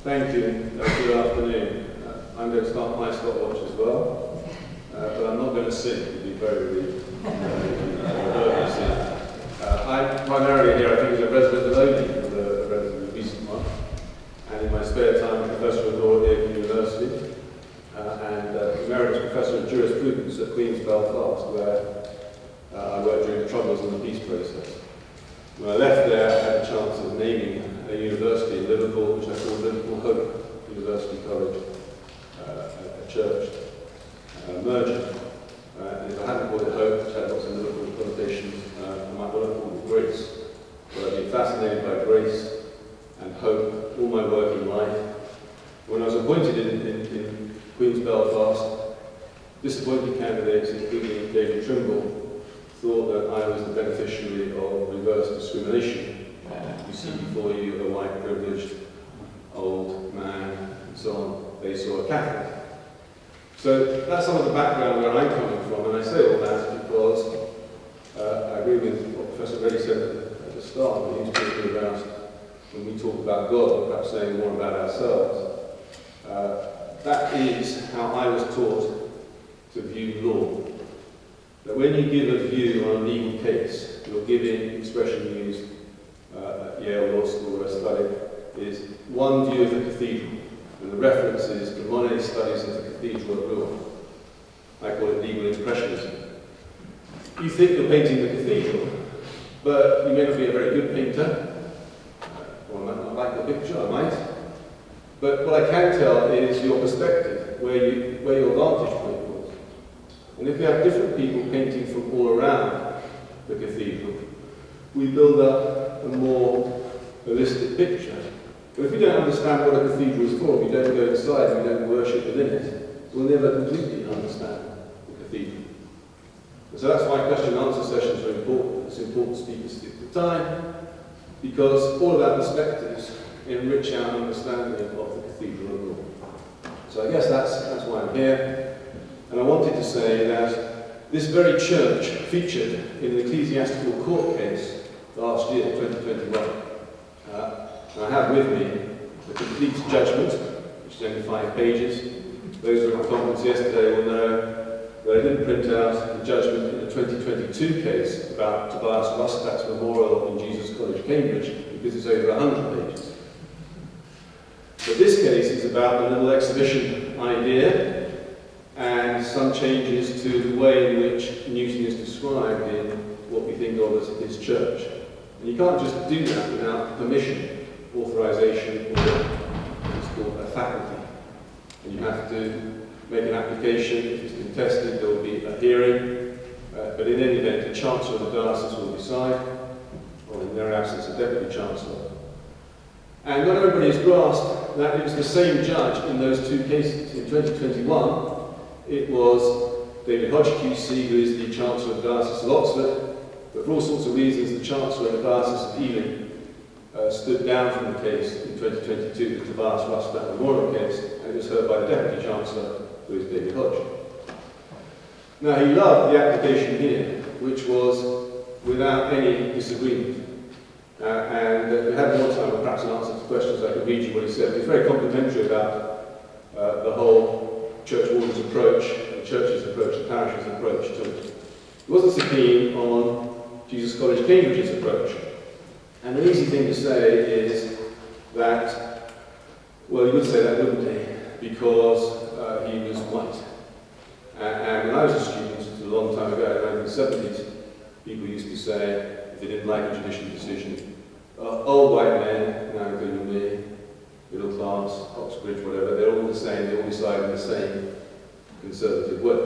Thank you. Good afternoon. I'm going to start my stopwatch as well, but I'm not going to sing, to be very rude. I'm primarily here, I think, as a resident of Olney, a relatively recent one, and in my spare time, I'm a professor of law at Open University, and emeritus professor of jurisprudence at Queen's Belfast, where I worked during the Troubles and the peace process. When I left there, I had a chance of naming a university in Liverpool, which I called Liverpool Hope University College, a church merger. And if I hadn't called it Hope, which had lots of Liverpool connotations, I might well have called it Grace. But I've been fascinated by grace and hope all my working life. When I was appointed in Queen's Belfast, disappointed candidates, including David Trimble, thought that I was the beneficiary of reverse discrimination. You see before you a white, privileged, old man, and so on. They saw a Catholic. So that's some of the background where I'm coming from, and I say all that because I agree with what Professor Lee said at the start, when he was talking about when we talk about God, perhaps saying more about ourselves. That is how I was taught to view law. That when you give a view on a legal case, you're giving, the expression used at Yale Law School where I studied, is one view of the cathedral. And the reference is to Monet's studies of the cathedral at Rouen. I call it legal impressionism. You think you're painting the cathedral, but you may not be a very good painter. Or I might not like the picture, I might. But what I can tell is your perspective, where your vantage point was. And if we have different people painting from all around the cathedral, we build up a more holistic picture. But if we don't understand what a cathedral is for, we don't go inside, we don't worship within it, we'll never completely understand the cathedral. And so that's why question and answer sessions are important. It's important speakers stick to time, because all of our perspectives enrich our understanding of the cathedral and law. So I guess that's why I'm here. And I wanted to say that this very church featured in an ecclesiastical court case last year, 2021. And I have with me the complete judgment, which is only 5 pages. Those who were at the conference yesterday will know that I didn't print out the judgment in the 2022 case about Tobias Rustad's memorial in Jesus College, Cambridge, because it's over 100 pages. But this case is about a little exhibition idea and some changes to the way in which Newton is described in what we think of as his church. And you can't just do that without permission, authorization, or what's called a faculty. And you have to make an application. If it's contested, there will be a hearing. But in any event, the Chancellor of the Diocese will decide, or in their absence, a Deputy Chancellor. And not everybody has grasped that it was the same judge in those 2 cases. In 2021, it was David Hodge QC, who is the Chancellor of the Diocese of Oxford, but for all sorts of reasons, the Chancellor of the Diocese of Ealing stood down from the case in 2022, the Tobias Rustad memorial case, and it was heard by the Deputy Chancellor, who is David Hodge. Now, he loved the application here, which was without any disagreement. And if we had more time, perhaps in answer to questions, I could read you what he said. He's very complimentary about the whole church warden's approach, the church's approach, the parish's approach to it. He wasn't so keen on Jesus College, Cambridge's approach. And an easy thing to say is that, well, you would say that, wouldn't he? Because he was white. And when I was a student, a long time ago, in the 1970s, people used to say, if they didn't like a judicial decision, old white men, now including me, middle class, Oxbridge, whatever, they're all the same, they all decide in the same conservative way.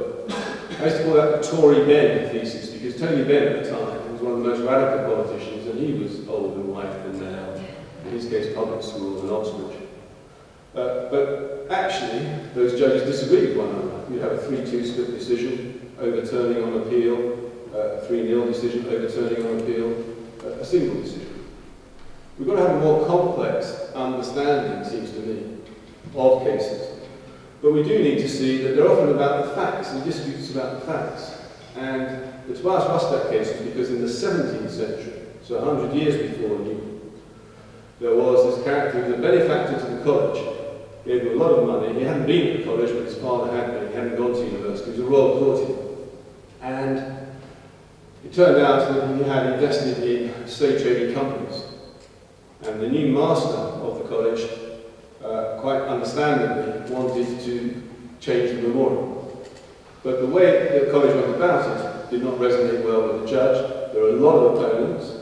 I used to call that the Tory Ben thesis, because Tony Benn at the time was one of the most radical politicians, and he was old and white and male, in his case public schools and Oxbridge. But actually, those judges disagreed with one another. You have a 3-2 split decision, overturning on appeal, a 3-0 decision, overturning on appeal, a single decision. We've got to have a more complex understanding, it seems to me, of cases. But we do need to see that they're often about the facts, and disputes about the facts. And the Tobias Rustad case was because in the 17th century, so 100 years before Newton, there was this character who was a benefactor to the college, gave him a lot of money. He hadn't been at the college, but his father had been. He hadn't gone to university. He was a royal courtier. And it turned out that he had invested in slave trading companies. And the new master of the college, quite understandably, wanted to change the memorial. But the way the college went about it did not resonate well with the judge. There were a lot of opponents.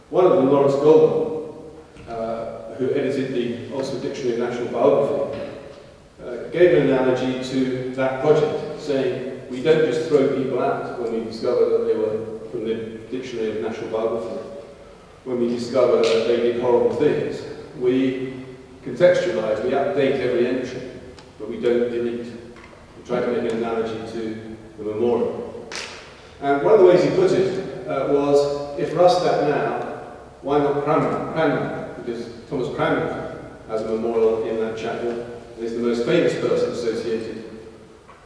One of them, Lawrence Goldman, who edited the Oxford Dictionary of National Biography, gave an analogy to that project, saying, we don't just throw people out when we discover that they were from the Dictionary of National Biography, when we discover that they did horrible things. We contextualise, we update every entry, but we don't delete. We try to make an analogy to the memorial. And one of the ways he put it was, if Rust that now, why not Cranmer? Because Thomas Cranmer has a memorial in that chapel, and is the most famous person associated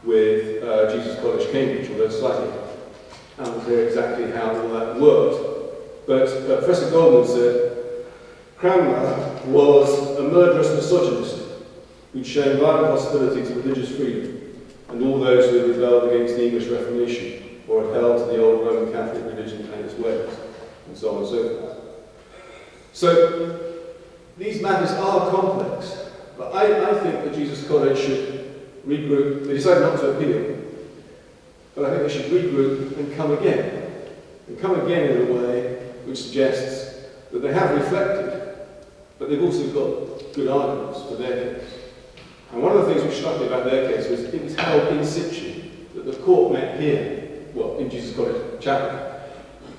with Jesus College, Cambridge, although it's slightly unclear exactly how all that worked. But Professor Goldman said, Cranmer was a murderous misogynist who'd shown violent hostility to religious freedom and all those who had rebelled against the English Reformation or had held to the old Roman Catholic religion and its ways, and so on and so forth. So, these matters are complex, but I think that Jesus College should regroup. They decided not to appeal, but I think they should regroup and come again. And come again in a way which suggests that they have reflected, but they've also got good arguments for their case. And one of the things which struck me about their case was it was held in situ, that the court met here, well, in Jesus College Chapel,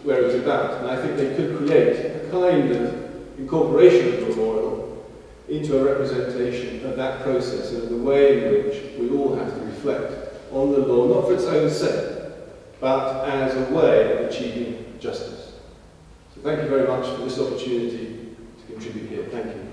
where it was about. And I think they could create a kind of incorporation of the memorial into a representation of that process and of the way in which we all have to reflect on the law, not for its own sake, but as a way of achieving justice. So thank you very much for this opportunity to contribute here. Thank you.